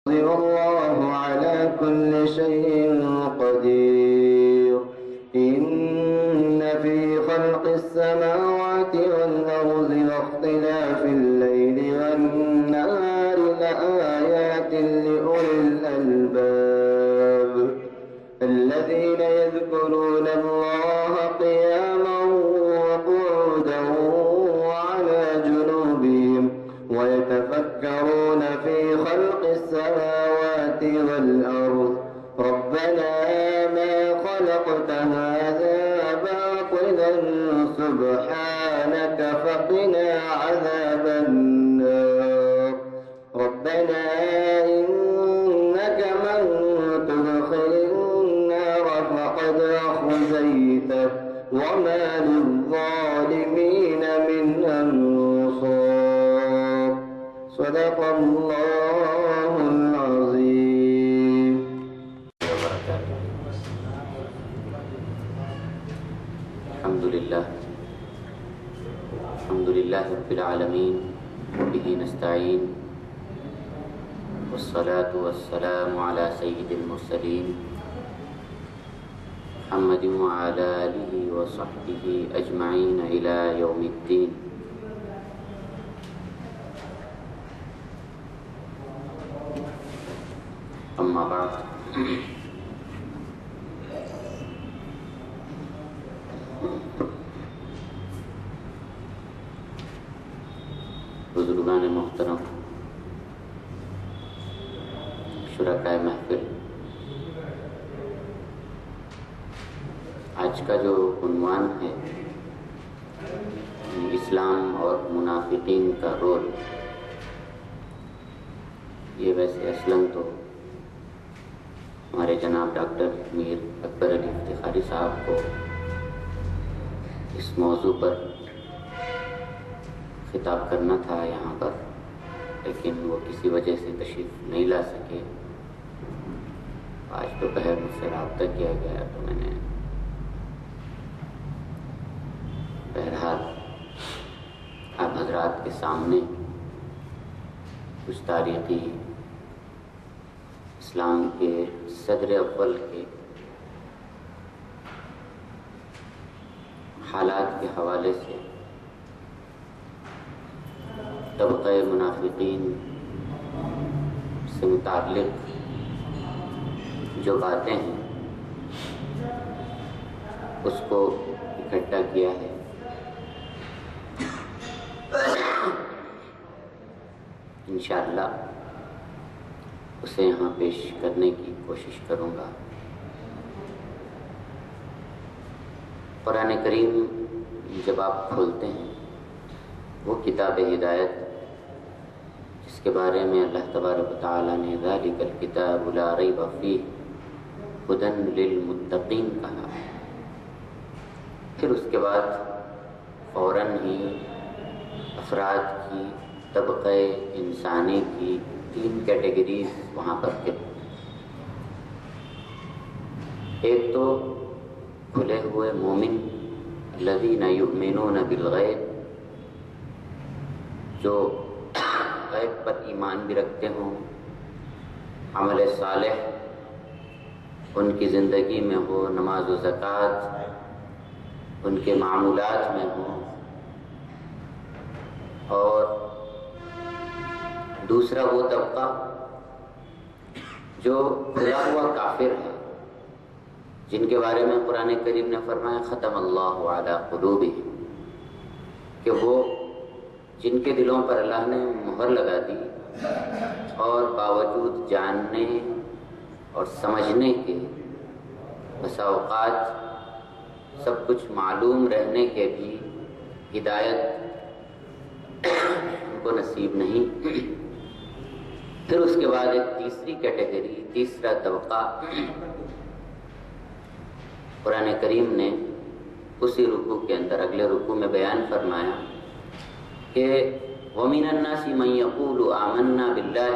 والله على كل شيء قدير إن في خلق السماوات والأرض واختلاف الليل والنهار لآيات لأولي الألباب الذين يذكرون الله قياما وقعودا وعلى جنوبهم ويتفكرون في خلق السماوات والأرض ربنا ما خلقت هذا باطلا سبحانك فقنا عذاب النار ربنا إنك من تدخل النار فقد أخزيته وما للظالمين من أنصار صدق الله العظيم. الحمد لله رب العالمين به نستعين والصلاة والسلام على سيد المرسلين محمد وعلى آله وصحبه أجمعين إلى يوم الدين. أما بعد بزرگان محترم، شرکائے محفل، آج کا جو عنوان ہے اسلام اور منافقین کا رول، یہ ویسے اصلاً تو ہمارے جناب ڈاکٹر میر اکبر علی افتخاری صاحب کو اس موضوع پر خطاب کرنا تھا یہاں پر، لیکن وہ کسی وجہ سے تشریف نہیں لا سکے. آج دوپہر مجھ سے رابطہ کیا گیا تو میں نے بہرحال آپ حضرات کے سامنے کچھ تاریخی اسلام کے صدر اول کے حالات کے حوالے سے طبقہ منافقین سے متعلق جو باتیں ہیں اس کو اکٹھا کیا ہے. انشاءاللہ اسے یہاں پیش کرنے کی کوشش کروں گا. قرآن کریم جب آپ کھولتے ہیں، وہ کتاب ہدایت جس کے بارے میں اللہ تبارک و تعالیٰ نے ذالک الکتاب لا ریب فیہ ھدی للمتقین کہا، پھر اس کے بعد فوراً ہی افراد کی، طبقہ انسانی کی 3 کیٹیگریز وہاں پر تھے. ایک تو کھلے ہوئے مومن الذین یؤمنون بالغیب، جو غیب پر ایمان بھی رکھتے ہوں، عمل صالح ان کی زندگی میں ہو، نماز و زکوٰۃ ان کے معمولات میں ہوں. اور دوسرا وہ طبقہ جو کھلا ہوا کافر ہے، جن کے بارے میں قرآن کریم نے فرمایا ختم اللہ علی قلوبہم، کہ وہ جن کے دلوں پر اللہ نے مہر لگا دی اور باوجود جاننے اور سمجھنے کے، بسا اوقات سب کچھ معلوم رہنے کے بھی ہدایت ان کو نصیب نہیں. پھر اس کے بعد ایک تیسری کیٹیگری، تیسرا طبقہ قرآن کریم نے اسی رکوع کے اندر اگلے رکوع میں بیان فرمایا کہ وَمِنَ النَّاسِ مَن يَقُولُ آمَنَّا بِاللَّهِ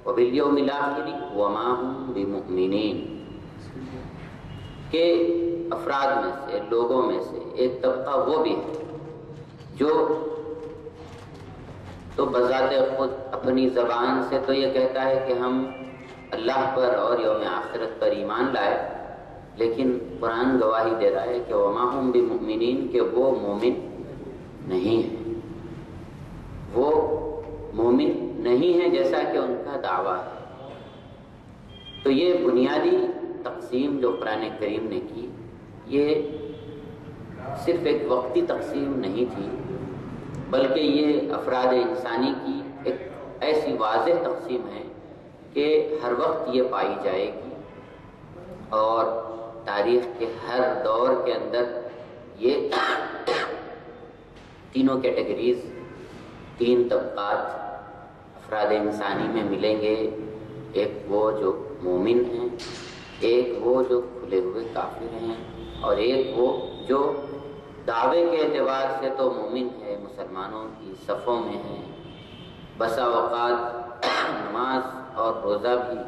وَبِالْيَوْمِ الْآخِرِ وَمَا هُمْ بِمُؤْمِنِينَ، کہ افراد میں سے، لوگوں میں سے ایک طبقہ وہ بھی ہے جو تو بذات خود اپنی زبان سے تو یہ کہتا ہے کہ ہم اللہ پر اور یوم آخرت پر ایمان لائے، لیکن قرآن گواہی دے رہا ہے کہ وما ہم بمؤمنین، کہ وہ مومن نہیں ہیں، وہ مومن نہیں ہیں جیسا کہ ان کا دعویٰ ہے۔ تو یہ بنیادی تقسیم جو قرآن کریم نے کی، یہ صرف ایک وقتی تقسیم نہیں تھی، بلکہ یہ افراد انسانی کی ایک ایسی واضح تقسیم ہے کہ ہر وقت یہ پائی جائے گی، اور تاریخ کے ہر دور کے اندر یہ تینوں کیٹیگریز، تین طبقات افراد انسانی میں ملیں گے۔ ایک وہ جو مومن ہیں، ایک وہ جو کھلے ہوئے کافر ہیں، اور ایک وہ جو دعوے کے اعتبار سے تو مومن ہے، مسلمانوں کی صفوں میں ہے، بسا اوقات نماز اور روزہ بھی،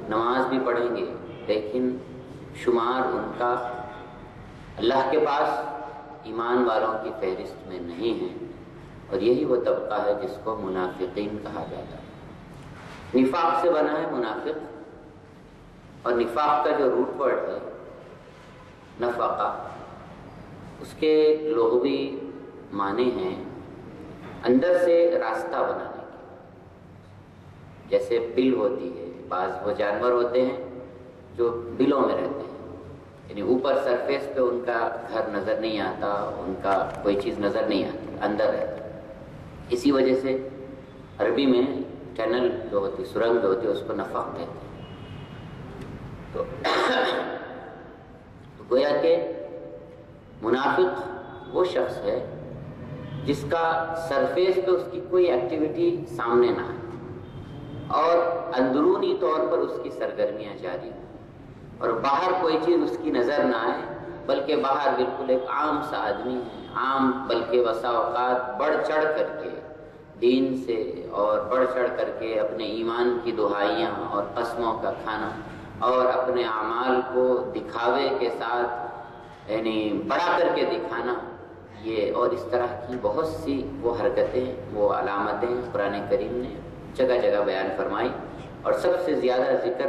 نماز بھی پڑھیں گے، لیکن شمار ان کا اللہ کے پاس ایمان والوں کی فہرست میں نہیں ہے۔ اور یہی وہ طبقہ ہے جس کو منافقین کہا جاتا ہے۔ نفاق سے بنا ہے منافق، اور نفاق کا جو روٹ ورڈ ہے نفقہ، اس کے لغوی معنی ہیں اندر سے راستہ بنانے کے۔ جیسے بل ہوتی ہے، بعض وہ جانور ہوتے ہیں جو بلوں میں رہتے ہیں، یعنی اوپر سرفیس پہ ان کا گھر نظر نہیں آتا، ان کا کوئی چیز نظر نہیں آتی، اندر رہتا ہے۔ اسی وجہ سے عربی میں ٹنل جو ہوتی، سرنگ جو ہوتی ہے، اس کو نفق کہتے ہیں۔ تو گویا کہ منافق وہ شخص ہے جس کا سرفیس پہ اس کی کوئی ایکٹیویٹی سامنے نہ آئے، اور اندرونی طور پر اس کی سرگرمیاں جاری ہوں، اور باہر کوئی چیز اس کی نظر نہ آئے، بلکہ باہر بالکل ایک عام سا آدمی ہے، عام بلکہ بسا اوقات بڑھ چڑھ کر کے دین سے اور بڑھ چڑھ کر کے اپنے ایمان کی دہائیاں اور قسموں کا کھانا، اور اپنے اعمال کو دکھاوے کے ساتھ یعنی بڑھا کر کے دکھانا، یہ اور اس طرح کی بہت سی وہ حرکتیں، وہ علامتیں قرآن کریم نے جگہ جگہ بیان فرمائی۔ اور سب سے زیادہ ذکر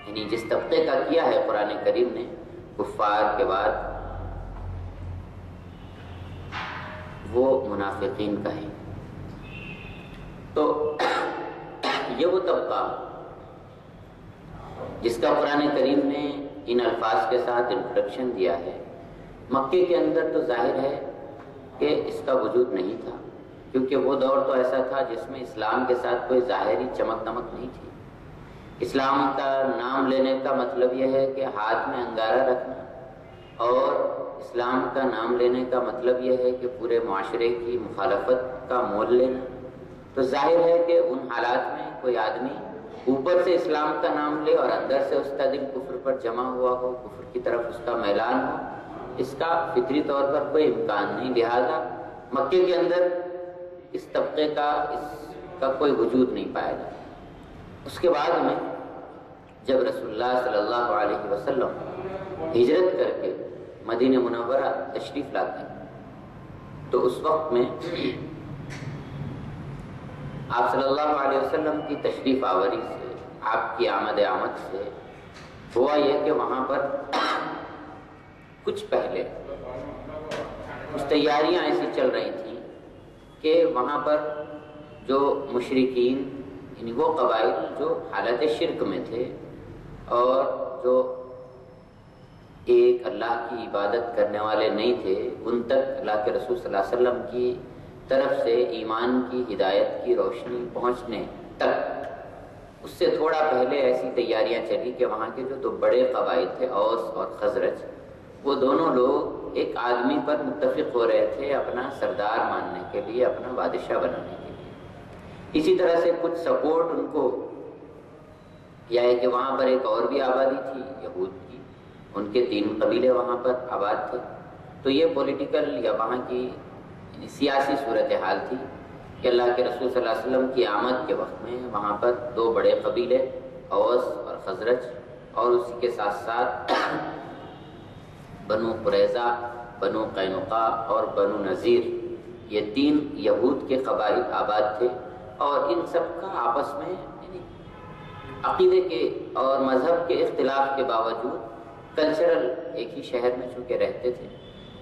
یعنی جس طبقے کا کیا ہے قرآن کریم نے کفار کے بعد، وہ منافقین کا ہے۔ تو یہ وہ طبقہ جس کا قرآن کریم نے ان الفاظ کے ساتھ انٹروڈکشن دیا ہے۔ مکے کے اندر تو ظاہر ہے کہ اس کا وجود نہیں تھا، کیونکہ وہ دور تو ایسا تھا جس میں اسلام کے ساتھ کوئی ظاہری چمک دمک نہیں تھی۔ اسلام کا نام لینے کا مطلب یہ ہے کہ ہاتھ میں انگارہ رکھنا، اور اسلام کا نام لینے کا مطلب یہ ہے کہ پورے معاشرے کی مخالفت کا مول لینا۔ تو ظاہر ہے کہ ان حالات میں کوئی آدمی اوپر سے اسلام کا نام لے اور اندر سے اس کا دل کفر پر جمع ہوا ہو، کفر کی طرف اس کا میلان ہو، اس کا فطری طور پر کوئی امکان نہیں۔ لہذا مکے کے اندر اس طبقے کا کوئی وجود نہیں پایا جاتا۔ اس کے بعد میں جب رسول اللہ صلی اللہ علیہ وسلم ہجرت کر کے مدینہ منورہ تشریف لاتے ہیں، تو اس وقت میں آپ صلی اللہ علیہ وسلم کی تشریف آوری سے، آپ کی آمد سے ہوا یہ کہ وہاں پر کچھ پہلے کچھ تیاریاں ایسی چل رہی تھیں کہ وہاں پر جو مشرکین، یعنی وہ قبائل جو حالت شرک میں تھے اور جو ایک اللہ کی عبادت کرنے والے نہیں تھے، ان تک اللہ کے رسول صلی اللہ علیہ وسلم کی طرف سے ایمان کی ہدایت کی روشنی پہنچنے تک، اس سے تھوڑا پہلے ایسی تیاریاں چلی کہ وہاں کے جو دو بڑے قبائل تھے، اوس اور خزرج، وہ دونوں لوگ ایک آدمی پر متفق ہو رہے تھے اپنا سردار ماننے کے لیے، اپنا بادشاہ بنانے کے لیے۔ اسی طرح سے کچھ سپورٹ ان کو کیا ہے کہ وہاں پر ایک اور بھی آبادی تھی یہود کی، ان کے 3 قبیلے وہاں پر آباد تھے۔ تو یہ پولیٹیکل یا وہاں کی سیاسی صورتحال تھی کہ اللہ کے رسول صلی اللہ علیہ وسلم کی آمد کے وقت میں وہاں پر 2 بڑے قبیلے اوس اور خزرج، اور اسی کے ساتھ ساتھ بنو قریظہ، بنو قینقاع اور بنو نذیر، یہ 3 یہود کے قبائل آباد تھے، اور ان سب کا آپس میں عقیدے کے اور مذہب کے اختلاف کے باوجود کلچرل ایک ہی شہر میں چونکہ رہتے تھے،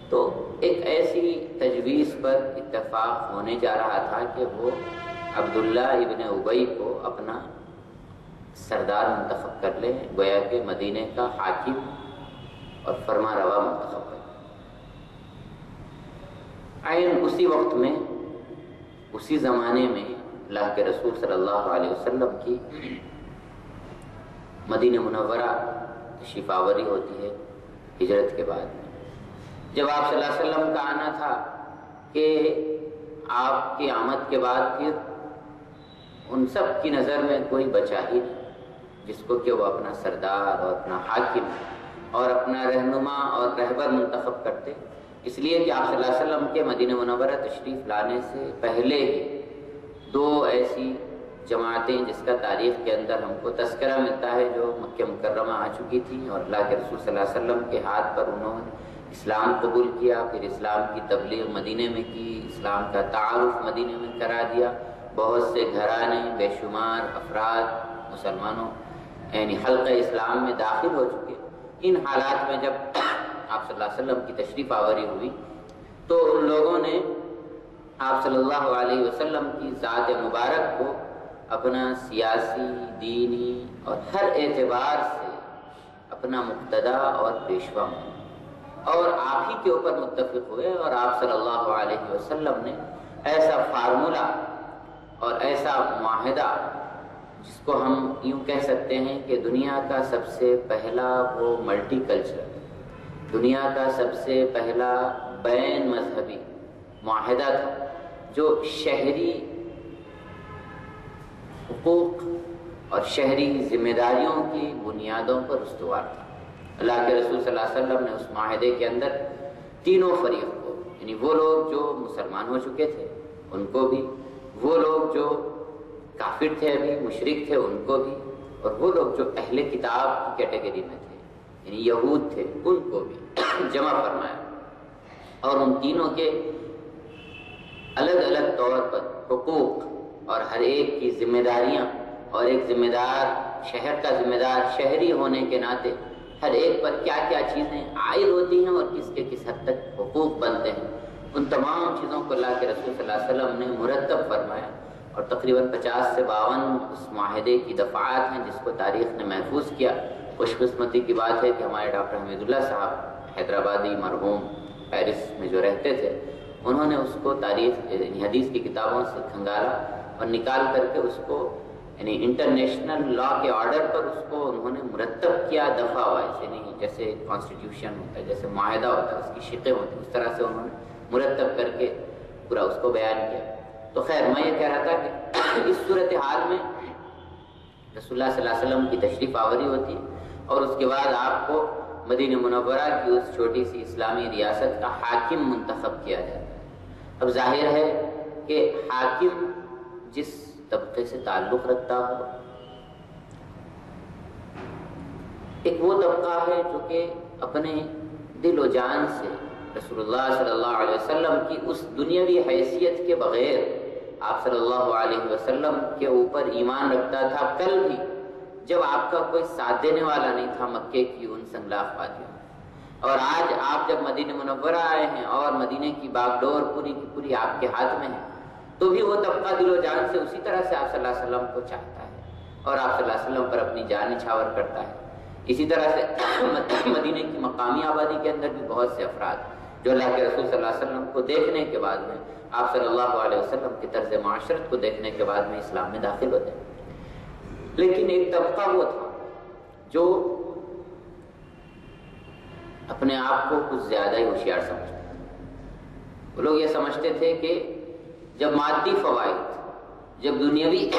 تو ایک ایسی تجویز پر اتفاق ہونے جا رہا تھا کہ وہ عبداللہ ابن ابی کو اپنا سردار منتخب کر لیں، گویا کہ مدینے کا حاکم اور فرما روا منتخب کر لیں۔ عین اسی وقت میں، اسی زمانے میں اللہ کے رسول صلی اللہ علیہ وسلم کی مدینہ منورہ تشریف آوری ہوتی ہے ہجرت کے بعد میں۔ جب آپ صلی اللہ علیہ وسلم کا آنا تھا کہ آپ کی آمد کے بعد پھر ان سب کی نظر میں کوئی بچا ہی نہیں جس کو کہ وہ اپنا سردار اور اپنا حاکم اور اپنا رہنما اور رہبر منتخب کرتے، اس لیے کہ آپ صلی اللہ علیہ وسلم کے مدینہ منورہ تشریف لانے سے پہلے ہی 2 ایسی جماعتیں جس کا تاریخ کے اندر ہم کو تذکرہ ملتا ہے جو مکہ مکرمہ آ چکی تھیں، اور اللہ کے رسول صلی اللہ علیہ وسلم کے ہاتھ پر انہوں نے اسلام قبول کیا، پھر اسلام کی تبلیغ مدینے میں کی، اسلام کا تعارف مدینے میں کرا دیا، بہت سے گھرانے بے شمار افراد مسلمانوں یعنی حلقہ اسلام میں داخل ہو چکے۔ ان حالات میں جب آپ صلی اللہ علیہ وسلم کی تشریف آوری ہوئی تو ان لوگوں نے آپ صلی اللہ علیہ وسلم کی ذات مبارک کو اپنا سیاسی، دینی اور ہر اعتبار سے اپنا مقتدا اور پیشوا مانا، اور آپ ہی کے اوپر متفق ہوئے، اور آپ صلی اللہ علیہ وسلم نے ایسا فارمولا اور ایسا معاہدہ جس کو ہم یوں کہہ سکتے ہیں کہ دنیا کا سب سے پہلا وہ ملٹی کلچر، دنیا کا سب سے پہلا بین مذہبی معاہدہ تھا جو شہری حقوق اور شہری ذمہ داریوں کی بنیادوں پر استوار تھا۔ اللہ کے رسول صلی اللہ علیہ وسلم نے اس معاہدے کے اندر تینوں فریق کو، یعنی وہ لوگ جو مسلمان ہو چکے تھے ان کو بھی، وہ لوگ جو کافر تھے ابھی مشرک تھے ان کو بھی، اور وہ لوگ جو اہل کتاب کی کیٹیگری میں تھے یعنی یہود تھے ان کو بھی جمع فرمایا، اور ان تینوں کے الگ الگ طور پر حقوق اور ہر ایک کی ذمہ داریاں، اور ایک ذمہ دار شہر کا ذمہ دار شہری ہونے کے ناطے ہر ایک پر کیا کیا چیزیں عائد ہوتی ہیں اور کس کے کس حد تک حقوق بنتے ہیں، ان تمام چیزوں کو اللہ کے رسول صلی اللہ علیہ وسلم نے مرتب فرمایا، اور تقریباً 50 سے 52 اس معاہدے کی دفعات ہیں جس کو تاریخ نے محفوظ کیا۔ خوش قسمتی کی بات ہے کہ ہمارے ڈاکٹر حمید اللہ صاحب حیدرآبادی مرحوم پیرس میں جو رہتے تھے، انہوں نے اس کو تاریخ حدیث کی کتابوں سے کھنگالا اور نکال کر کے اس کو یعنی انٹرنیشنل لا کے آرڈر پر اس کو انہوں نے مرتب کیا دفعہ وائز، یعنی جیسے کانسٹیٹیوشن ہوتا ہے، جیسے معاہدہ ہوتا ہے، اس کی شقیں ہوتی ہیں، اس طرح سے انہوں نے مرتب کر کے پورا اس کو بیان کیا۔ تو خیر میں یہ کہہ رہا تھا کہ اس صورتحال میں رسول اللہ صلی اللہ علیہ وسلم کی تشریف آوری ہوتی ہے، اور اس کے بعد آپ کو مدینہ منورہ کی اس چھوٹی سی اسلامی ریاست کا حاکم منتخب کیا جاتا ہے۔ اب ظاہر ہے کہ حاکم جس طبقے سے تعلق رکھتا ہو، ایک وہ طبقہ ہے جو کہ اپنے دل و جان سے رسول اللہ صلی اللہ علیہ وسلم کی اس دنیاوی حیثیت کے بغیر آپ صلی اللہ علیہ وسلم کے اوپر ایمان رکھتا تھا، کل بھی جب آپ کا کوئی ساتھ دینے والا نہیں تھا مکے کی ان سنگلاخ وادیوں میں، اور آج آپ جب مدینہ منورہ آئے ہیں اور مدینے کی باغ ڈور پوری کی پوری آپ کے ہاتھ میں ہے، تو بھی وہ طبقہ دل و جان سے اسی طرح سے آپ صلی اللہ علیہ وسلم کو چاہتا ہے اور آپ صلی اللہ علیہ وسلم پر اپنی جان نچھاور کرتا ہے۔ اسی طرح سے مدینے کی مقامی آبادی کے اندر بھی بہت سے افراد جو اللہ کے رسول صلی اللہ علیہ وسلم کو دیکھنے کے بعد میں، آپ صلی اللہ علیہ وسلم کی طرز معاشرت کو دیکھنے کے بعد میں اسلام میں داخل ہوتے ہیں۔ لیکن ایک طبقہ وہ تھا جو اپنے آپ کو کچھ زیادہ ہی ہوشیار سمجھتے تھے۔ وہ لوگ یہ سمجھتے تھے کہ جب مادی فوائد، جب دنیاوی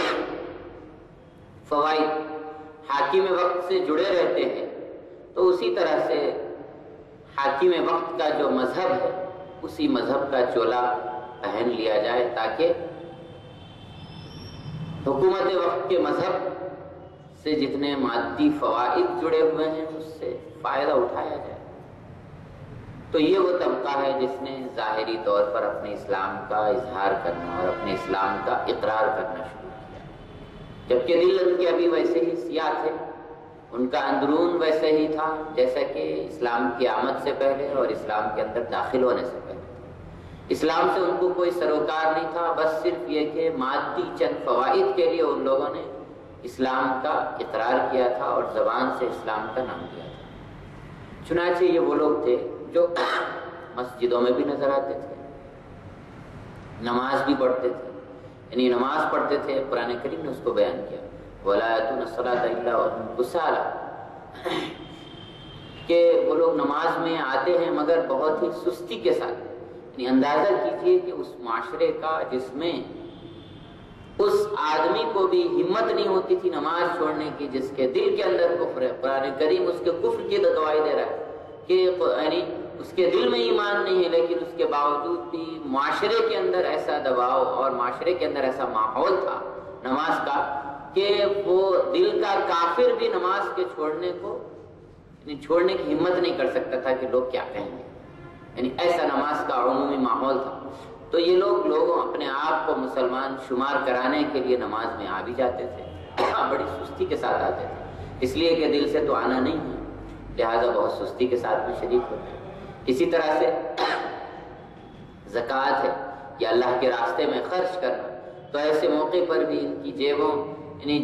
فوائد حاکم وقت سے جڑے رہتے ہیں، تو اسی طرح سے حاکم وقت کا جو مذہب ہے اسی مذہب کا چولا پہن لیا جائے تاکہ حکومت وقت کے مذہب سے جتنے مادی فوائد جڑے ہوئے ہیں اس سے فائدہ اٹھایا جائے۔ تو یہ وہ طبقہ ہے جس نے ظاہری طور پر اپنے اسلام کا اظہار کرنا اور اپنے اسلام کا اقرار کرنا شروع کیا، جبکہ دل ان کے ابھی ویسے ہی سیاہ تھے، ان کا اندرون ویسے ہی تھا جیسا کہ اسلام کی آمد سے پہلے اور اسلام کے اندر داخل ہونے سے پہلے۔ اسلام سے ان کو کوئی سروکار نہیں تھا، بس صرف یہ کہ مادی چند فوائد کے لیے ان لوگوں نے اسلام کا اقرار کیا تھا اور زبان سے اسلام کا نام لیا تھا۔ چنانچہ یہ وہ لوگ تھے جو مسجدوں میں بھی نظر آتے تھے، نماز بھی پڑھتے تھے، یعنی نماز پڑھتے تھے، قرآن کریم نے اس کو بیان کیا وَلَا يَأْتُونَ الصَّلَاةَ إِلَّا وَهُمْ كُسَالَىٰ، کہ وہ لوگ نماز میں آتے ہیں مگر بہت ہی سستی کے ساتھ۔ یعنی اندازہ کیجئے کہ اس معاشرے کا جس میں اس آدمی کو بھی ہمت نہیں ہوتی تھی نماز چھوڑنے کی، جس کے دل کے اندر کفر ہے، قرآن کریم اس کے کفر کی گواہی دے رہا ہے کہ یعنی اس کے دل میں ایمان نہیں ہے، لیکن اس کے باوجود بھی معاشرے کے اندر ایسا دباؤ اور معاشرے کے اندر ایسا ماحول تھا نماز کا کہ وہ دل کا کافر بھی نماز کے چھوڑنے کی ہمت نہیں کر سکتا تھا کہ لوگ کیا کہیں گے، یعنی ایسا نماز کا عمومی ماحول تھا۔ تو یہ لوگوں اپنے آپ کو مسلمان شمار کرانے کے لیے نماز میں آ بھی جاتے تھے، بڑی سستی کے ساتھ آتے تھے، اس لیے کہ دل سے تو آنا نہیں ہے، لہذا بہت سستی کے ساتھ بھی شریک ہوتے ہیں۔ اسی طرح سے زکوٰۃ ہے یا اللہ کے راستے میں خرچ کرنا، تو ایسے موقع پر بھی ان کی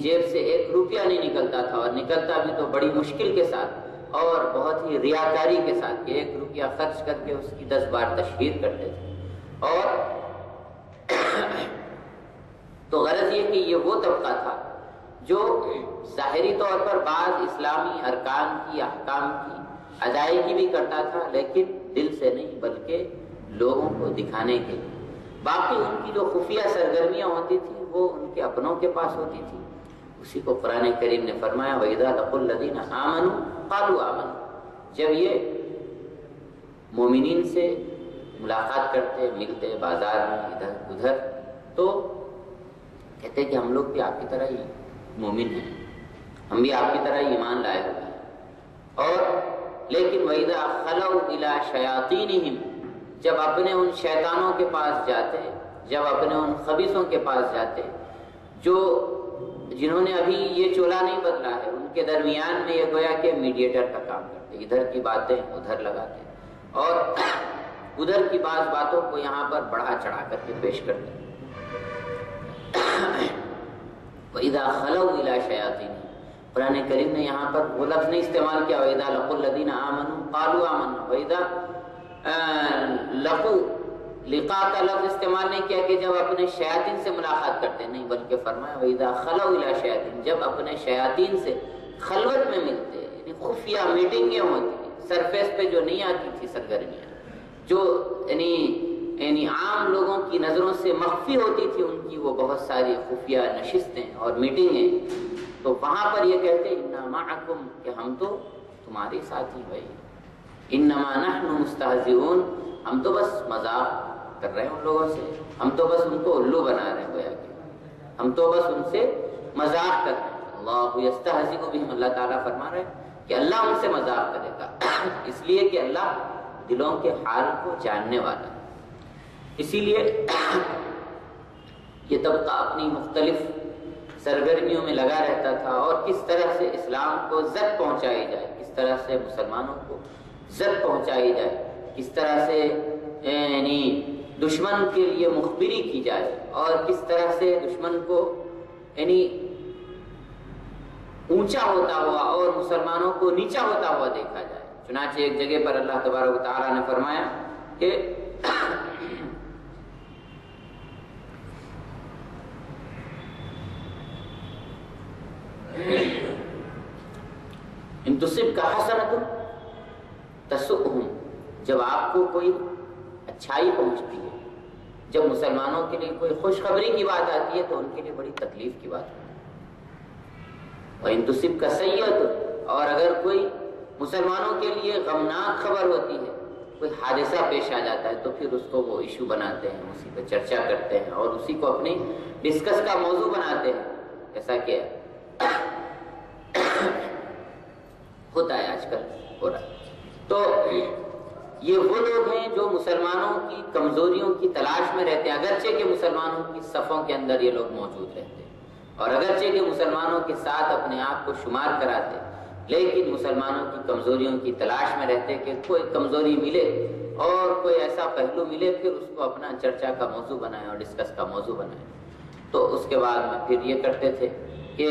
جیب سے 1 روپیہ نہیں نکلتا تھا، اور نکلتا بھی تو بڑی مشکل کے ساتھ اور بہت ہی ریاکاری کے ساتھ کہ 1 روپیہ خرچ کر کے اس کی 10 بار تشہیر کرتے تھے۔ اور تو غرض یہ کہ یہ وہ طبقہ تھا جو ظاہری طور پر بعض اسلامی ارکان کی احکام کی ادائیگی بھی کرتا تھا، لیکن دل سے نہیں بلکہ لوگوں کو دکھانے کے لیے۔ باقی ان کی جو خفیہ سرگرمیاں ہوتی تھیں وہ ان کے اپنوں کے پاس ہوتی تھی، اسی کو قرآن کریم نے فرمایا وَإِذَا لَقُوا الَّذِينَ آمَنُوا قَالُوا آمَنَّا، جب یہ مومنین سے ملاقات کرتے، ملتے بازار میں ادھر ادھر، تو کہتے کہ ہم لوگ بھی آپ کی طرح ہی مومن ہیں، ہم بھی آپ کی طرح ہی ایمان لائے ہوئے ہیں۔ اور لیکن وَإِذَا خَلَوْا إِلَىٰ شَيَاطِينِهِمْ، جب اپنے ان شیطانوں کے پاس جاتے، جب اپنے ان خبیثوں کے پاس جاتے جنہوں نے ابھی یہ چولہا نہیں بدلا ہے، ان کے درمیان میں یہ گویا کہ میڈیٹر کا کام کرتے، ادھر کی باتیں ادھر لگاتے اور ادھر کی بعض باتوں کو یہاں پر بڑھا چڑھا کر کے پیش کرتے۔ وَإِذَا خَلَوْا إِلَىٰ شَيَاطِينِهِمْ، قرآن کریم نے یہاں پر وہ لفظ نہیں استعمال کیا وَإِذَا لَقُوا الَّذِينَ آمَنُوا قَالُوا آمَنَّا، وَإِذَا لَقُوا لقاء کا لفظ استعمال نہیں کیا کہ جب اپنے شیاطین سے ملاقات کرتے، نہیں بلکہ فرمایا وَإِذَا خَلَوْا إِلَىٰ شَيَاطِينِهِمْ، جب اپنے شیاطین سے خلوت میں ملتے، یعنی خفیہ میٹنگیں ہوتی، سرفیس پہ جو نہیں آتی تھی سرگرمیاں، جو یعنی عام لوگوں کی نظروں سے مخفی ہوتی تھی، ان کی وہ بہت ساری خفیہ نشستیں اور میٹنگیں، تو وہاں پر یہ کہتے اِنَّا مَعَكُمْ، کہ ہم تو تمہارے ساتھ ہی بھائی، اِنَّمَا نَحْنُ مُسْتَهْزِئُونَ، ہم تو بس مذاق کر رہے ہیں ان لوگوں سے، ہم تو بس ان کو الو بنا رہے ہیں، گویا کہ ہم تو بس ان سے مذاق کر رہے ہیں۔ اللہ یستہزئ بہم، اللہ تعالیٰ فرما رہے ہیں کہ اللہ ان سے مذاق کرے گا، اس لیے کہ اللہ دلوں کے حال کو جاننے والا ہے۔ اسی لیے یہ طبقہ اپنی مختلف سرگرمیوں میں لگا رہتا تھا، اور کس طرح سے اسلام کو زد پہنچائی جائے، کس طرح سے مسلمانوں کو زد پہنچائی جائے، کس طرح سے یعنی دشمن کے لیے مخبری کی جائے، اور کس طرح سے دشمن کو یعنی اونچا ہوتا ہوا اور مسلمانوں کو نیچا ہوتا ہوا دیکھا جائے۔ چنانچہ ایک جگہ پر اللہ تبارک و تعالیٰ نے فرمایا کہ ان تصبک حسنۃ تسؤہم، جب آپ کو کوئی اچھائی پہنچتی ہے، جب مسلمانوں کے لیے کوئی خوشخبری کی بات آتی ہے تو ان کے لیے بڑی تکلیف کی بات ہوتی ہے۔ وَإِن تُصِبْكَ سَیِّئَةٌ، اور اگر کوئی مسلمانوں کے لیے غمناک خبر ہوتی ہے، کوئی حادثہ پیش آ جاتا ہے، تو پھر اس کو وہ ایشو بناتے ہیں، اسی پہ چرچا کرتے ہیں اور اسی کو اپنی ڈسکس کا موضوع بناتے ہیں، جیسا کہ ہوتا ہے آج کل ہو رہا ہے۔ تو یہ وہ لوگ ہیں جو مسلمانوں کی کمزوریوں کی تلاش میں رہتے ہیں، اگرچہ کہ مسلمانوں کی صفوں کے اندر یہ لوگ موجود رہتے ہیں، اور اگرچہ کہ مسلمانوں کے ساتھ اپنے آپ کو شمار کراتے، لیکن مسلمانوں کی کمزوریوں کی تلاش میں رہتے کہ کوئی کمزوری ملے اور کوئی ایسا پہلو ملے پھر اس کو اپنا چرچا کا موضوع بنائیں اور ڈسکس کا موضوع بنائیں۔ تو اس کے بعد میں پھر یہ کرتے تھے کہ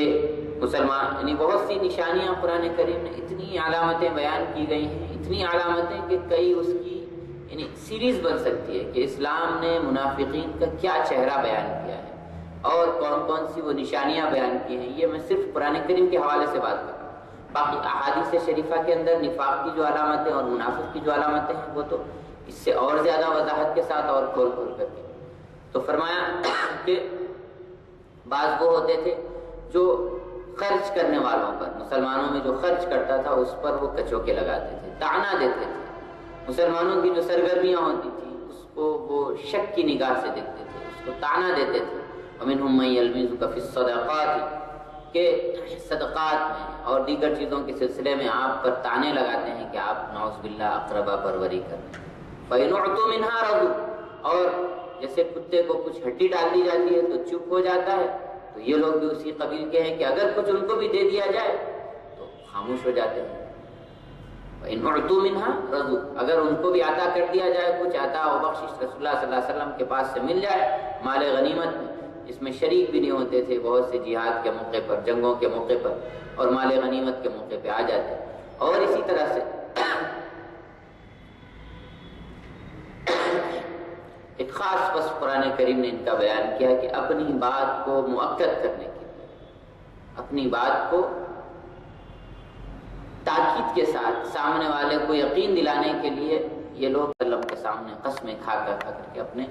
مسلمان یعنی بہت سی نشانیاں قرآن کریم میں اتنی علامتیں بیان کی گئی ہیں، اتنی علامتیں کہ کئی اس کی یعنی سیریز بن سکتی ہے کہ اسلام نے منافقین کا کیا چہرہ بیان کیا ہے اور کون کون سی وہ نشانیاں بیان کی ہیں۔ یہ میں صرف قرآن کریم کے حوالے سے بات کر رہا ہوں، باقی احادیث شریفہ کے اندر نفاق کی جو علامتیں اور منافق کی جو علامتیں ہیں وہ تو اس سے اور زیادہ وضاحت کے ساتھ اور کھول کھول کر کے۔ تو فرمایا کہ بعض وہ ہوتے تھے جو خرچ کرنے والوں پر، مسلمانوں میں جو خرچ کرتا تھا اس پر وہ کچوکے لگاتے تھے، طعنہ دیتے تھے، مسلمانوں کی جو سرگرمیاں ہوتی تھیں اس کو وہ شک کی نگاہ سے دیکھتے تھے، اس کو طعنہ دیتے تھے۔ وَمِنْهُمْ مَنْ يَلْمِزُكَ فِي الصَّدَقَاتِ کہ صدقات میں اور دیگر چیزوں کے سلسلے میں آپ پر طعنے لگاتے ہیں کہ آپ نعوذ باللہ اقربا پروری کریں۔ فَإِنْ أُعْطُوا مِنْهَا رَضُوا اور جیسے کتے کو کچھ ہڈی ڈال دی جاتی ہے تو چپ ہو جاتا ہے، تو یہ لوگ بھی اسی قبیل کے ہیں کہ اگر کچھ ان کو بھی دے دیا جائے تو خاموش ہو جاتے ہیں۔ ان اعطوا منها رضوا اگر ان کو بھی عطا کر دیا جائے، کچھ عطا و بخشش رسول اللہ صلی اللہ علیہ وسلم کے پاس سے مل جائے مال غنیمت میں، اس میں شریک بھی نہیں ہوتے تھے، بہت سے جہاد کے موقع پر، جنگوں کے موقع پر اور مال غنیمت کے موقع پہ آ جاتے۔ اور اسی طرح سے ایک خاص بس قرآن کریم نے ان کا بیان کیا کہ اپنی بات کو مؤکد کرنے کے لیے، اپنی بات کو تاکید کے ساتھ سامنے والے کو یقین دلانے کے لیے یہ لوگ اللہ کے سامنے قسمیں کھا کر کے اپنے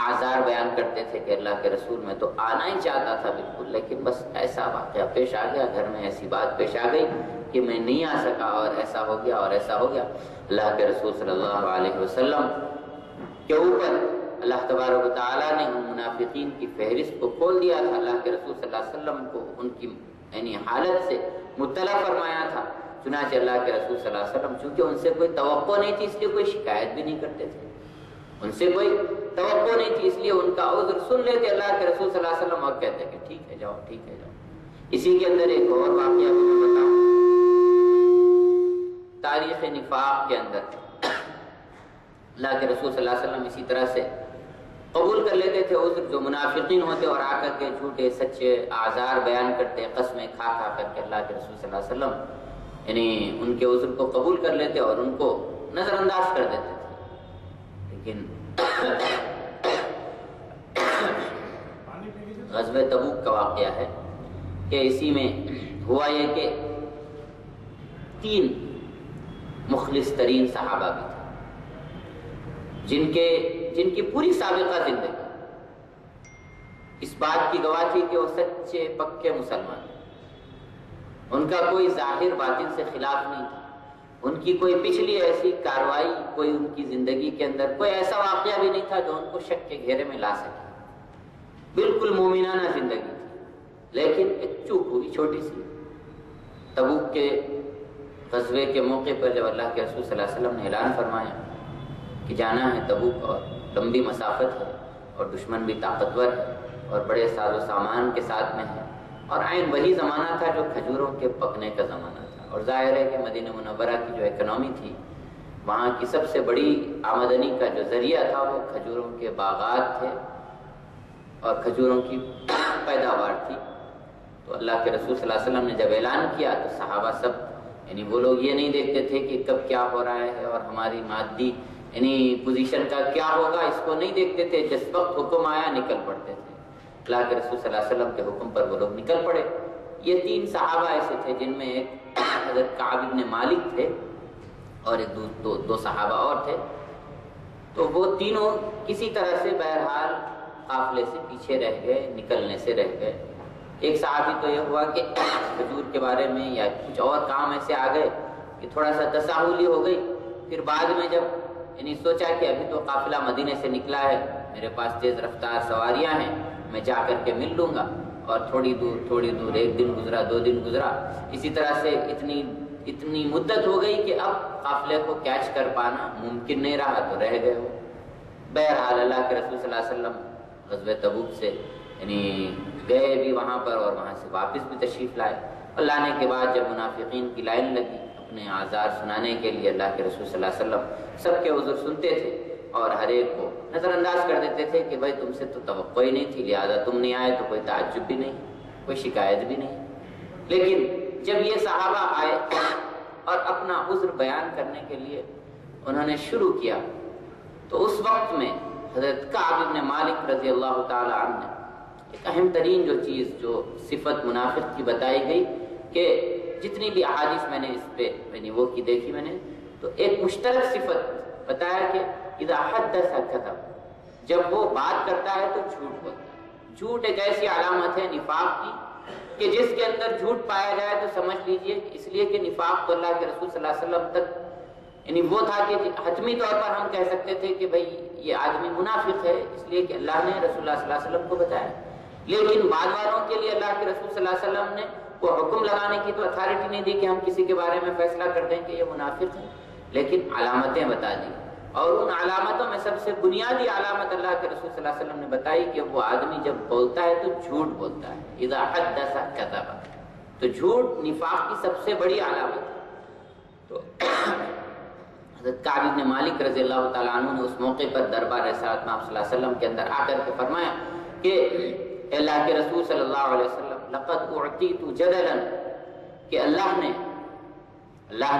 آزار بیان کرتے تھے کہ اللہ کے رسول میں تو آنا ہی چاہتا تھا بالکل، لیکن بس ایسا واقعہ پیش آ گیا، گھر میں ایسی بات پیش آ گئی کہ میں نہیں آ سکا اور ایسا ہو گیا اور ایسا ہو گیا۔ اللہ کے رسول صلی اللہ علیہ وسلم کے اوپر اللہ تبارک و تعالیٰ نے ان منافقین کی فہرست کو کھول دیا تھا، اللہ کے رسول صلی اللہ علیہ وسلم کو ان کی یعنی حالت سے مطلع فرمایا تھا۔ چنانچہ اللہ کے رسول صلی اللہ علیہ وسلم چونکہ ان سے کوئی توقع نہیں تھی اس لیے کوئی شکایت بھی نہیں کرتے تھے، ان سے کوئی توقع نہیں تھی اس لیے ان کا عذر سن لیتے اللہ کے رسول صلی اللہ علیہ وسلم اور کہتے کہ ٹھیک ہے جاؤ، ٹھیک ہے جاؤ۔ اسی کے اندر ایک اور واقعہ بھی میں بتاؤں، تاریخ نفاق کے اندر اللہ کے رسول صلی اللہ علیہ وسلم اسی طرح سے قبول کر لیتے تھے عذر جو منافقین ہوتے اور آ کر کے جھوٹے سچے اعذار بیان کرتے، قسمیں کھا کر کے اللہ کے رسول صلی اللہ علیہ وسلم یعنی ان کے عذر کو قبول کر لیتے اور ان کو نظر انداز کر دیتے تھے۔ لیکن غزوہ تبوک کا واقعہ ہے کہ اسی میں ہوا یہ کہ 3 مخلص ترین صحابہ بھی تھے جن کی پوری سابقہ زندگی اس بات کی گواہ تھی کہ وہ سچے پکے مسلمان، ان کا کوئی ظاہر باطن سے خلاف نہیں تھا، ان کی کوئی پچھلی ایسی کاروائی، کوئی ان کی زندگی کے اندر کوئی ایسا واقعہ بھی نہیں تھا جو ان کو شک کے گھیرے میں لا سکے، بالکل مومنانہ زندگی تھی۔ لیکن ایک چوک ہوئی چھوٹی سی، تبوک کے غزوے کے موقع پر جب اللہ کے رسول صلی اللہ علیہ وسلم نے اعلان فرمایا کہ جانا ہے تبوک اور لمبی مسافت ہے اور دشمن بھی طاقتور ہے اور بڑے ساز و سامان کے ساتھ میں ہے، اور عین وہی زمانہ تھا جو کھجوروں کے پکنے کا زمانہ تھا، اور ظاہر ہے کہ مدینہ منورہ کی جو اکنامی تھی وہاں کی سب سے بڑی آمدنی کا جو ذریعہ تھا وہ کھجوروں کے باغات تھے اور کھجوروں کی پیداوار تھی۔ تو اللہ کے رسول صلی اللہ علیہ وسلم نے جب اعلان کیا تو صحابہ سب یعنی وہ لوگ یہ نہیں دیکھتے تھے کہ کب کیا ہو رہا ہے اور ہماری مادی یعنی پوزیشن کا کیا ہوگا، اس کو نہیں دیکھتے تھے، جس وقت حکم آیا نکل پڑتے تھے۔ اللہ کے رسول صلی اللہ علیہ وسلم کے حکم پر وہ لوگ نکل پڑے۔ یہ 3 صحابہ ایسے تھے جن میں ایک حضرت کعب بن مالک تھے اور ایک دو صحابہ اور تھے، تو وہ تینوں کسی طرح سے بہرحال قافلے سے پیچھے رہ گئے، نکلنے سے رہ گئے۔ ایک صحابی تو یہ ہوا کہ کھجور کے بارے میں یا کچھ اور کام ایسے آ گئے کہ تھوڑا سا تساہلی ہو گئی، پھر بعد میں جب یعنی سوچا کہ ابھی تو قافلہ مدینے سے نکلا ہے، میرے پاس تیز رفتار سواریاں ہیں، میں جا کر کے مل لوں گا، اور تھوڑی دور 1 دن گزرا، 2 دن گزرا، اسی طرح سے اتنی اتنی مدت ہو گئی کہ اب قافلے کو کیچ کر پانا ممکن نہیں رہا تو رہ گئے ہو۔ بہرحال اللہ کے رسول صلی اللہ علیہ وسلم غزوہ تبوک سے یعنی گئے بھی وہاں پر اور وہاں سے واپس بھی تشریف لائے، اور لانے کے بعد جب منافقین کی لائن لگی اپنے اعذار سنانے کے لیے، اللہ کے رسول صلی اللہ علیہ وسلم سب کے عذر سنتے تھے اور ہر ایک کو نظر انداز کر دیتے تھے کہ بھائی تم سے تو توقع ہی نہیں تھی، لہذا تم نہیں آئے تو کوئی تعجب بھی نہیں، کوئی شکایت بھی نہیں۔ لیکن جب یہ صحابہ آئے اور اپنا عذر بیان کرنے کے لیے انہوں نے شروع کیا، تو اس وقت میں حضرت کعب بن مالک رضی اللہ تعالی عنہ نے ایک اہم ترین جو چیز جو صفت منافق کی بتائی گئی، کہ جتنی بھی احادیث میں نے اس پہ وہ کی دیکھی میں نے، تو ایک مشترک صفت بتایا کہ اذا حدث کذب، جب وہ بات کرتا ہے تو جھوٹ بولتا ہے۔ جھوٹ ایک ایسی علامت ہے نفاق کی کہ جس کے اندر جھوٹ پایا جائے تو سمجھ لیجئے اس لیے کہ نفاق تو اللہ کے رسول صلی اللہ علیہ وسلم تک یعنی وہ تھا کہ حتمی طور پر ہم کہہ سکتے تھے کہ بھئی یہ آدمی منافق ہے، اس لیے کہ اللہ نے رسول اللہ صلی اللہ علیہ وسلم کو بتایا۔ لیکن بعد والوں کے لیے اللہ کے رسول صلی اللہ علیہ وسلم نے وہ حکم لگانے کی تو اتھارٹی نہیں دی کہ ہم کسی کے بارے میں فیصلہ کر دیں کہ یہ منافق ہے، لیکن علامتیں بتا دی، اور ان علامتوں میں سب سے بنیادی علامت اللہ کے رسول صلی اللہ علیہ وسلم نے بتائی کہ وہ آدمی جب بولتا ہے تو جھوٹ بولتا ہے، اذا حدث کذب، تو جھوٹ نفاق کی سب سے بڑی علامت ہے۔ تو حضرت کعب بن مالک رضی اللہ تعالیٰ عنہ نے اس موقع پر دربار رسالت میں آپ صلی اللہ علیہ وسلم کے اندر آ کر کے فرمایا کہ اللہ کے رسول صلی اللہ علیہ وسلم لقد اعطیت جدلا، کہ اللہ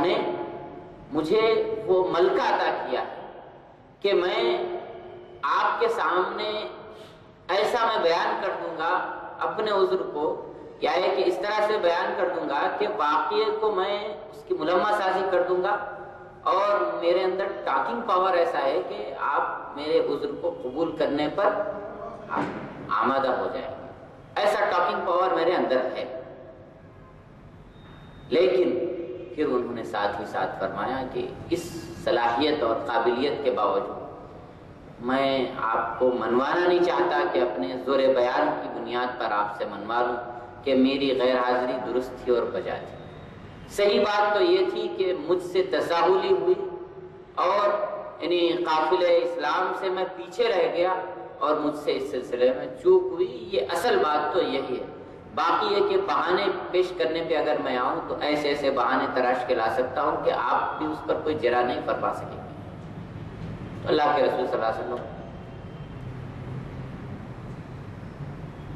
نے مجھے وہ ملکہ عطا کیا ہے کہ میں آپ کے سامنے ایسا میں بیان کر دوں گا اپنے عذر کو، یا ہے کہ اس طرح سے بیان کر دوں گا کہ واقعے کو میں اس کی ملمہ سازی کر دوں گا، اور میرے اندر ٹاکنگ پاور ایسا ہے کہ آپ میرے عذر کو قبول کرنے پر آمادہ ہو جائیں گے، ایسا ٹاکنگ پاور میرے اندر ہے۔ لیکن پھر انہوں نے ساتھ ہی ساتھ فرمایا کہ اس صلاحیت اور قابلیت کے باوجود میں آپ کو منوانا نہیں چاہتا کہ اپنے زور بیان کی بنیاد پر آپ سے منوا لوں کہ میری غیر حاضری درست تھی اور بجا تھی۔ صحیح بات تو یہ تھی کہ مجھ سے تساہلی ہوئی اور یعنی قافلہ اسلام سے میں پیچھے رہ گیا اور مجھ سے اس سلسلے میں چوک ہوئی، یہ اصل بات تو یہی ہے۔ باقی یہ کہ بہانے پیش کرنے پہ اگر میں آؤں تو ایسے ایسے بہانے تراش کے لا سکتا ہوں کہ آپ بھی اس پر کوئی جرا نہیں فرما سکیں گے۔ تو اللہ کے رسول صلی اللہ علیہ وسلم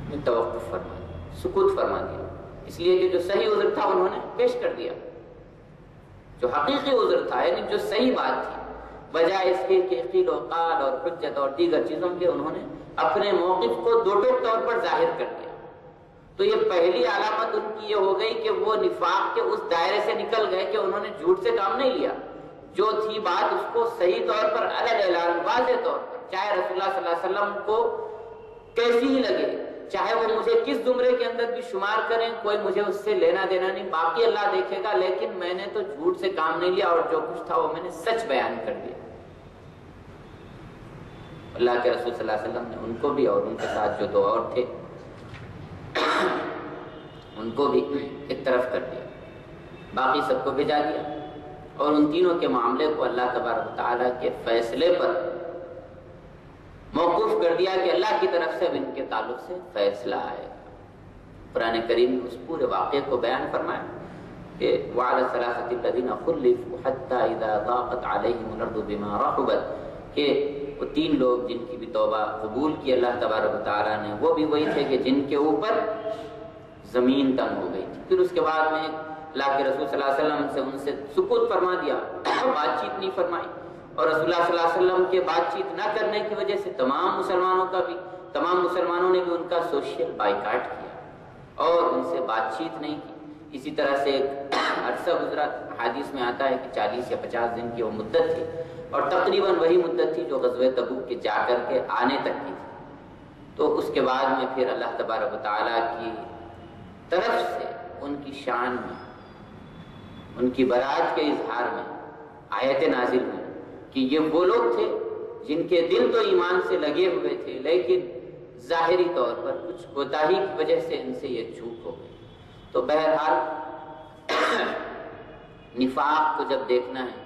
نے توقف فرما دیا، سکوت فرما دیا، اس لیے کہ جو صحیح عذر تھا انہوں نے پیش کر دیا، جو حقیقی عذر تھا یعنی جو صحیح بات تھی، بجائے اس کے کہ قیل و قال اور حجت اور دیگر چیزوں کے انہوں نے اپنے موقف کو دو ٹوک طور پر ظاہر کر دیا۔ تو یہ پہلی علامت ان کی یہ ہو گئی کہ وہ نفاق کے اس دائرے سے نکل گئے کہ انہوں نے جھوٹ سے کام نہیں لیا، جو تھی بات اس کو صحیح طور پر علن اعلان واضح طور پر، چاہے رسول اللہ صلی اللہ علیہ وسلم کو کیسی ہی لگے، چاہے وہ مجھے کس زمرے کے اندر بھی شمار کریں، کوئی مجھے اس سے لینا دینا نہیں، باقی اللہ دیکھے گا، لیکن میں نے تو جھوٹ سے کام نہیں لیا اور جو کچھ تھا وہ میں نے سچ بیان کر دیا۔ اللہ کے رسول صلی اللہ علیہ وسلم نے ان کو بھی اور ان کے ساتھ جو دو اور تھے ان کو بھی ایک طرف کر دیا، باقی سب کو بھیجا دیا، اور ان تینوں کے معاملے کو اللہ تبارک و تعالیٰ کے فیصلے پر موقوف کر دیا کہ اللہ کی طرف سے اب ان کے تعلق سے فیصلہ آئے گا۔ قرآن کریم نے اس پورے واقعے کو بیان فرمایا کہ وَعَلَى الثَّلَاثَةِ الَّذِينَ خُلِّفُوا حَتَّى إِذَا ضَاقَتْ عَلَيْهِمُ الْأَرْضُ بِمَا رَحُبَتْ، کہ وہ تین لوگ جن کی بھی توبہ قبول کی اللہ تبارک و تعالیٰ نے، وہ بھی وہی تھے کہ جن کے اوپر زمین تنگ ہو گئی تھی۔ پھر اس کے بعد میں اللہ کے رسول صلی اللہ علیہ وسلم سے ان سے سکوت فرما دیا، بات چیت نہیں فرمائی، اور رسول اللہ صلی اللہ علیہ وسلم کے بات چیت نہ کرنے کی وجہ سے تمام مسلمانوں نے بھی ان کا سوشل بائیکاٹ کیا اور ان سے بات چیت نہیں کی۔ اسی طرح سے ایک عرصہ گزرا، حدیث میں آتا ہے کہ 40 یا 50 دن کی وہ مدت تھی، اور تقریباً وہی مدت تھی جو غزوہ تبوک کے جا کر کے آنے تک کی تھی۔ تو اس کے بعد میں پھر اللہ تبارک و تعالیٰ کی طرف سے ان کی شان میں، ان کی برات کے اظہار میں آیت نازل ہوئی کہ یہ وہ لوگ تھے جن کے دل تو ایمان سے لگے ہوئے تھے، لیکن ظاہری طور پر کچھ کوتاہی کی وجہ سے ان سے یہ چوک ہو گئی۔ تو بہرحال نفاق کو جب دیکھنا ہے،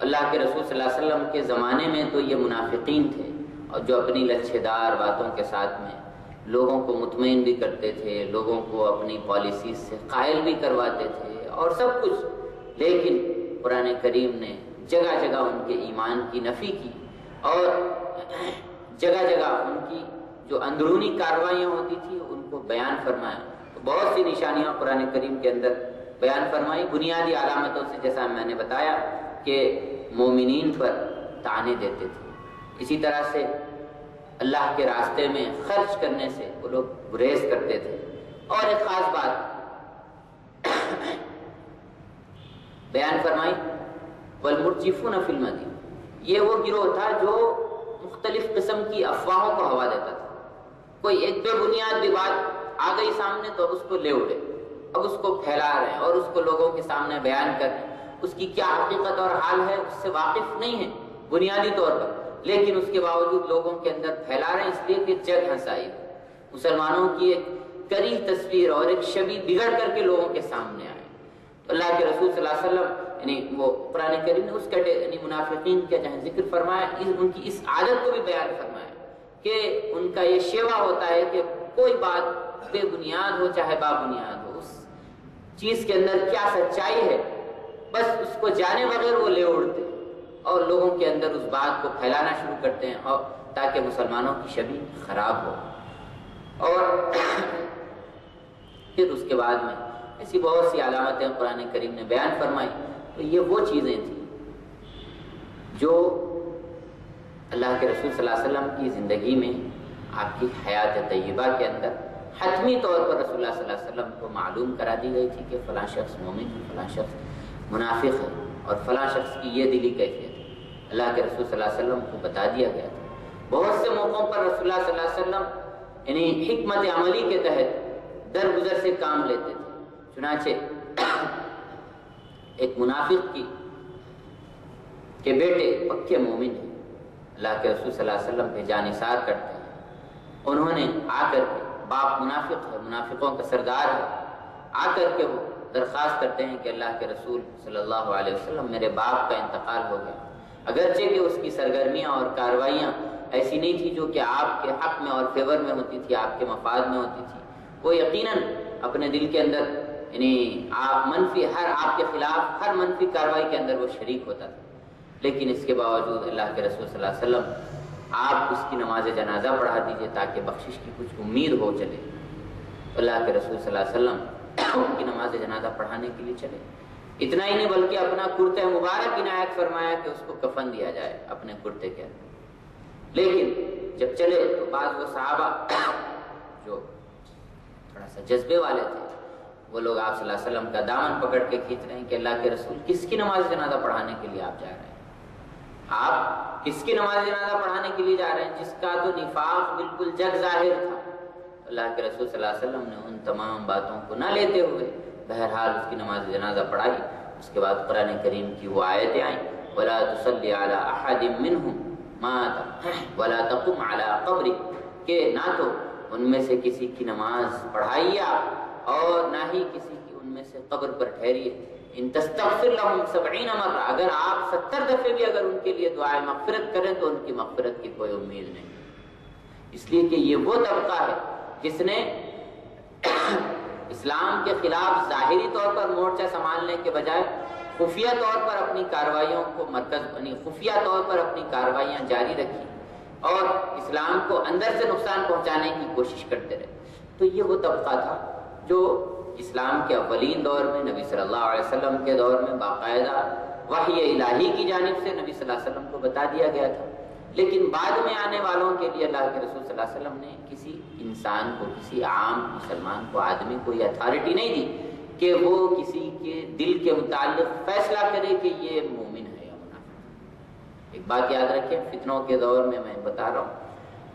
اللہ کے رسول صلی اللہ علیہ وسلم کے زمانے میں تو یہ منافقین تھے، اور جو اپنی لچھے دار باتوں کے ساتھ میں لوگوں کو مطمئن بھی کرتے تھے، لوگوں کو اپنی پالیسیز سے قائل بھی کرواتے تھے اور سب کچھ، لیکن قرآن کریم نے جگہ جگہ ان کے ایمان کی نفی کی، اور جگہ جگہ ان کی جو اندرونی کارروائیاں ہوتی تھیں ان کو بیان فرمایا۔ تو بہت سی نشانیاں قرآن کریم کے اندر بیان فرمائی، بنیادی علامتوں سے جیسا میں نے بتایا کہ مومنین پر طعنے دیتے تھے، اسی طرح سے اللہ کے راستے میں خرچ کرنے سے وہ لوگ گریز کرتے تھے، اور ایک خاص بات بیان فرمائی، والمرجفون فی المدینہ، یہ وہ گروہ تھا جو مختلف قسم کی افواہوں کو ہوا دیتا تھا۔ کوئی ایک بے بنیاد بھی بات آ گئی سامنے تو اس کو لے اڑے، اب اس کو پھیلا رہے ہیں اور اس کو لوگوں کے سامنے بیان کر رہے ہیں، اس کی کیا حقیقت اور حال ہے اس سے واقف نہیں ہے بنیادی طور پر، لیکن اس کے باوجود لوگوں کے اندر پھیلا رہے ہیں، اس لیے کہ جگ ہنسائی مسلمانوں کی ایک کریہ تصویر اور ایک شبیہ بگڑ کر کے لوگوں کے سامنے آئے۔ تو اللہ کے رسول صلی اللہ علیہ وسلم یعنی وہ قرآن کریم نے اس یعنی منافقین کا جہاں ذکر فرمایا، ان کی اس عادت کو بھی بیان فرمایا کہ ان کا یہ شیوا ہوتا ہے کہ کوئی بات بے بنیاد ہو چاہے با بنیاد ہو، اس چیز کے اندر کیا سچائی ہے بس اس کو جانے بغیر وہ لے اڑتے اور لوگوں کے اندر اس بات کو پھیلانا شروع کرتے ہیں، اور تاکہ مسلمانوں کی شبیہ خراب ہو۔ اور پھر اس کے بعد میں ایسی بہت سی علامتیں قرآن کریم نے بیان فرمائی۔ تو یہ وہ چیزیں تھیں جو اللہ کے رسول صلی اللہ علیہ وسلم کی زندگی میں، آپ کی حیات طیبہ کے اندر حتمی طور پر رسول اللہ صلی اللہ علیہ وسلم کو معلوم کرا دی گئی تھی کہ فلاں شخص مومن ہے، فلاں شخص منافق ہے، اور فلاں شخص کی یہ دلی کیفیت ہے، اللہ کے رسول صلی اللہ علیہ وسلم کو بتا دیا گیا تھا۔ بہت سے موقعوں پر رسول اللہ صلی اللہ علیہ وسلم یعنی حکمت عملی کے تحت درگزر سے کام لیتے تھے۔ چنانچہ ایک منافق کے بیٹے پکے مومن ہیں، اللہ کے رسول صلی اللہ علیہ وسلم پہ جانثار کرتے ہیں، انہوں نے آ کر کے، باپ منافق ہے، منافقوں کا سردار ہے، آ کر کے وہ درخواست کرتے ہیں کہ اللہ کے رسول صلی اللہ علیہ وسلم میرے باپ کا انتقال ہو گیا، اگرچہ کہ اس کی سرگرمیاں اور کارروائیاں ایسی نہیں تھی جو کہ آپ کے حق میں اور فیور میں ہوتی تھی، آپ کے مفاد میں ہوتی تھی، وہ یقیناً اپنے دل کے اندر یعنی منفی آپ کے خلاف ہر منفی کارروائی کے اندر وہ شریک ہوتا تھا، لیکن اس کے باوجود اللہ کے رسول صلی اللہ علیہ وسلم آپ اس کی نماز جنازہ پڑھا دیجئے تاکہ بخشش کی کچھ امید ہو چلے۔ اللہ کے رسول صلی اللہ علیہ وسلم ان کی نماز جنازہ پڑھانے کے لیے چلے، اتنا ہی نہیں بلکہ اپنا کرتے مبارک عنایت فرمایا کہ اس کو کفن دیا جائے اپنے کرتے کے اندر۔ لیکن جب چلے تو بعض وہ صحابہ جو تھوڑا سا جذبے والے تھے، وہ لوگ آپ صلی اللہ علیہ وسلم کا دامن پکڑ کے کھینچ رہے ہیں کہ اللہ کے رسول کس کی نماز جنازہ پڑھانے کے لیے آپ جا رہے ہیں؟ آپ کس کی نماز جنازہ پڑھانے کے لیے جا رہے ہیں جس کا تو نفاق بالکل جگ ظاہر تھا؟ اللہ کے رسول صلی اللہ علیہ وسلم نے ان تمام باتوں کو نہ لیتے ہوئے بہرحال اس کی نماز جنازہ پڑھائی۔ اس کے بعد قرآن کریم کی وہ آیتیں آئیں، وَلَا تُصَلِّ عَلَىٰ أَحَدٍ مِّنْهُمْ مَاتَ وَلَا تَقُمْ عَلَىٰ قَبْرِهِ، کہ نہ تو ان میں سے کسی کی نماز پڑھائیے آپ اور نہ ہی کسی کی ان میں سے قبر پر ٹھہریے۔ ان تستغفر لهم 70 مرہ، اگر آپ 70 دفعے بھی اگر ان کے لیے دعائے مغفرت کریں تو ان کی مغفرت کی کوئی امید نہیں، اس لیے کہ یہ وہ طبقہ ہے جس نے اسلام کے خلاف ظاہری طور پر مورچہ سنبھالنے کے بجائے خفیہ طور پر اپنی کارروائیوں کو خفیہ طور پر اپنی کارروائیاں جاری رکھی اور اسلام کو اندر سے نقصان پہنچانے کی کوشش کرتے رہے۔ تو یہ وہ طبقہ تھا جو اسلام کے اولین دور میں نبی صلی اللہ علیہ وسلم کے دور میں باقاعدہ وحی الہی کی جانب سے نبی صلی اللہ علیہ وسلم کو بتا دیا گیا تھا، لیکن بعد میں آنے والوں کے لیے اللہ کے رسول صلی اللہ علیہ وسلم نے کسی انسان کو، کسی عام مسلمان کو، آدمی کو یہ اتھارٹی نہیں دی کہ وہ کسی کے دل کے متعلق فیصلہ کرے کہ یہ مومن ہے یا منافق۔ ایک بات یاد رکھیں، فتنوں کے دور میں بتا رہا ہوں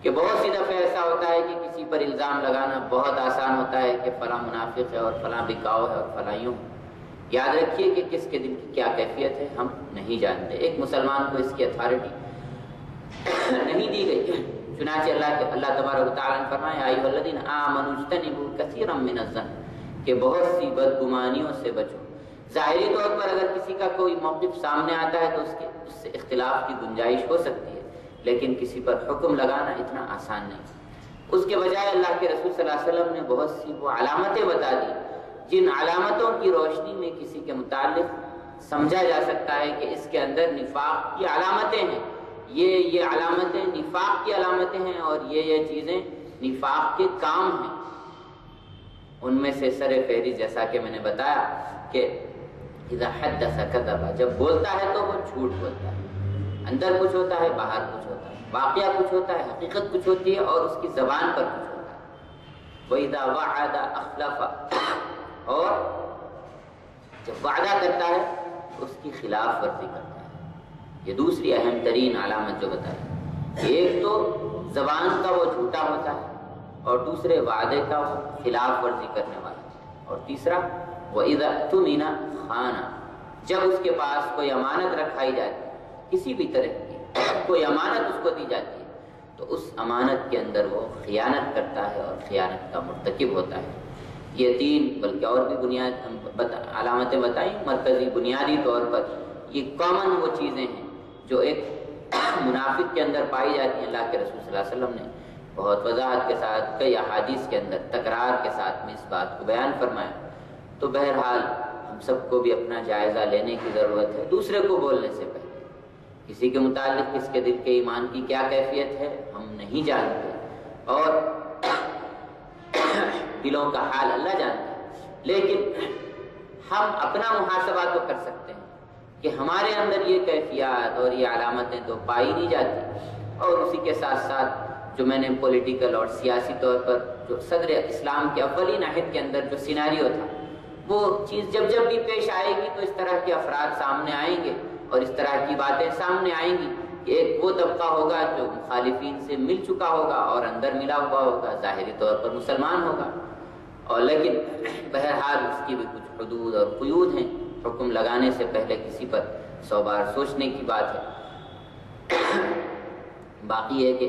کہ بہت سی دفعہ ایسا ہوتا ہے کہ کسی پر الزام لگانا بہت آسان ہوتا ہے کہ فلاں منافق ہے اور فلاں بکاؤ ہے اور فلاں یوں۔ یاد رکھیے کہ کس کے دل کی کیا کیفیت ہے ہم نہیں جانتے، ایک مسلمان کو اس کی اتھارٹی نہیں دی گئی۔ چنانچہ اللہ تبارک و تعالیٰ نے فرمایا ایھا الذین آمنوا اجتنبوا کثیرا من الظن، کہ بہت سی بدگمانیوں سے بچو، ظاہری طور پر اگر کسی کا کوئی موقف سامنے آتا ہے تو اس سے اختلاف کی گنجائش ہو سکتی ہے، لیکن کسی پر حکم لگانا اتنا آسان نہیں۔ اس کے بجائے اللہ کے رسول صلی اللہ علیہ وسلم نے بہت سی وہ علامتیں بتا دی جن علامتوں کی روشنی میں کسی کے متعلق سمجھا جا سکتا ہے کہ اس کے اندر نفاق کی علامتیں ہیں، یہ علامتیں نفاق کی علامتیں ہیں، اور یہ چیزیں نفاق کے کام ہیں۔ ان میں سے سر فہرست جیسا کہ میں نے بتایا کہ اذا حدث کذب، جب بولتا ہے تو وہ جھوٹ بولتا ہے، اندر کچھ ہوتا ہے باہر کچھ ہوتا ہے، واقعہ کچھ ہوتا ہے حقیقت کچھ ہوتی ہے، اور اس کی زبان پر کچھ ہوتا ہے۔ وَإِذَا وَعَدَ أَخْلَفَ، اور جب وعدہ کرتا ہے اس کی خلاف ورزی کرتا ہے۔ یہ دوسری اہم ترین علامت جو بتائی، ایک تو زبان کا وہ جھوٹا ہوتا ہے، اور دوسرے وعدے کا وہ خلاف ورزی کرنے والا، اور تیسرا وَإِذَا اؤْتُمِنَ خَانَ، جب اس کے پاس کوئی امانت رکھائی جاتی ہے، کسی بھی طرح کی کوئی امانت اس کو دی جاتی ہے، تو اس امانت کے اندر وہ خیانت کرتا ہے اور خیانت کا مرتکب ہوتا ہے۔ یہ تین بلکہ اور بھی علامتیں بتائیں، مرکزی بنیادی طور پر یہ کامن وہ چیزیں ہیں جو ایک منافق کے اندر پائی جاتی ہیں۔ اللہ کے رسول صلی اللہ علیہ وسلم نے بہت وضاحت کے ساتھ کئی احادیث کے اندر تکرار کے ساتھ میں اس بات کو بیان فرمایا۔ تو بہرحال ہم سب کو بھی اپنا جائزہ لینے کی ضرورت ہے، دوسرے کو بولنے سے پہلے۔ کسی کے متعلق کس کے دل کے ایمان کی کیا کیفیت ہے ہم نہیں جانتے، اور دلوں کا حال اللہ جانتا ہے، لیکن ہم اپنا محاسبہ تو کر سکتے ہیں کہ ہمارے اندر یہ کیفیات اور یہ علامتیں تو پائی نہیں جاتی۔ اور اسی کے ساتھ ساتھ جو میں نے پولیٹیکل اور سیاسی طور پر جو صدر اسلام کے اولین عہد کے اندر جو سیناریو تھا، وہ چیز جب بھی پیش آئے گی تو اس طرح کے افراد سامنے آئیں گے اور اس طرح کی باتیں سامنے آئیں گی کہ ایک وہ طبقہ ہوگا جو مخالفین سے مل چکا ہوگا اور اندر ملا ہوا ہوگا، ظاہری طور پر مسلمان ہوگا، اور لیکن بہرحال اس کی بھی کچھ حدود اور قیود ہیں۔ حکم لگانے سے پہلے کسی پر 100 بار سوچنے کی بات ہے۔ باقی ہے کہ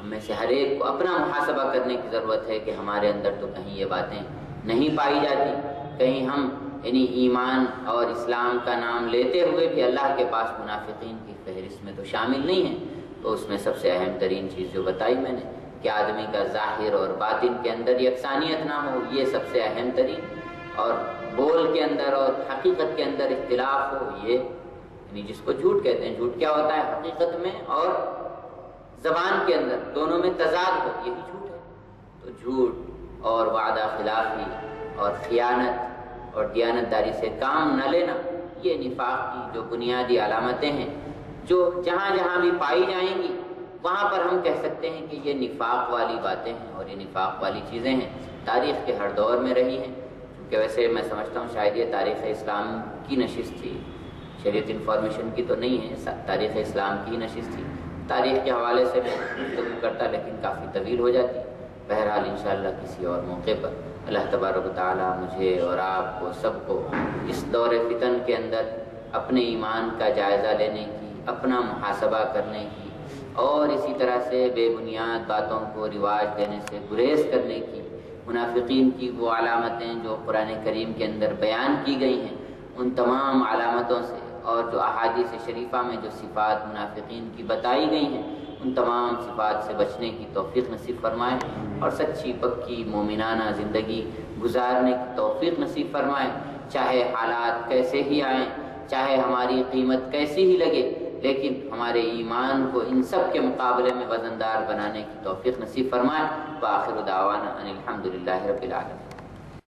ہم میں سے ہر ایک کو اپنا محاسبہ کرنے کی ضرورت ہے کہ ہمارے اندر تو کہیں یہ باتیں نہیں پائی جاتی، کہیں ہم یعنی ایمان اور اسلام کا نام لیتے ہوئے بھی اللہ کے پاس منافقین کی فہرست میں تو شامل نہیں ہیں۔ تو اس میں سب سے اہم ترین چیز جو بتائی میں نے کہ آدمی کا ظاہر اور باطن کے اندر یکسانیت نہ ہو، یہ سب سے اہم ترین، اور بول کے اندر اور حقیقت کے اندر اختلاف ہو، یہ یعنی جس کو جھوٹ کہتے ہیں۔ جھوٹ کیا ہوتا ہے؟ حقیقت میں اور زبان کے اندر دونوں میں تضاد ہو، یہی جھوٹ ہے۔ تو جھوٹ اور وعدہ خلافی اور خیانت اور دیانتداری سے کام نہ لینا، یہ نفاق کی جو بنیادی علامتیں ہیں جو جہاں جہاں بھی پائی جائیں گی وہاں پر ہم کہہ سکتے ہیں کہ یہ نفاق والی باتیں ہیں اور یہ نفاق والی چیزیں ہیں، تاریخ کے ہر دور میں رہی ہیں۔ کیونکہ ویسے میں سمجھتا ہوں شاید یہ تاریخ اسلام کی نشست تھی، شریعت انفارمیشن کی تو نہیں ہے، تاریخ اسلام کی نشست تھی۔ تاریخ کے حوالے سے میں گفتگو کرتا لیکن کافی طویل ہو جاتی۔ بہرحال انشاءاللہ کسی اور موقع پر اللہ تبارک و تعالی مجھے اور آپ کو سب کو اس دور فتن کے اندر اپنے ایمان کا جائزہ لینے کی، اپنا محاسبہ کرنے کی، اور اسی طرح سے بے بنیاد باتوں کو رواج دینے سے گریز کرنے کی، منافقین کی وہ علامتیں جو قرآن کریم کے اندر بیان کی گئی ہیں ان تمام علامتوں سے، اور جو احادیث شریفہ میں جو صفات منافقین کی بتائی گئی ہیں ان تمام صفات سے بچنے کی توفیق نصیب فرمائے، اور سچی پکی مومنانہ زندگی گزارنے کی توفیق نصیب فرمائے، چاہے حالات کیسے ہی آئیں، چاہے ہماری قیمت کیسی ہی لگے، لیکن ہمارے ایمان کو ان سب کے مقابلے میں وزندار بنانے کی توفیق نصیب فرمائے۔ وآخر دعوانا ان الحمدللہ رب العالمین۔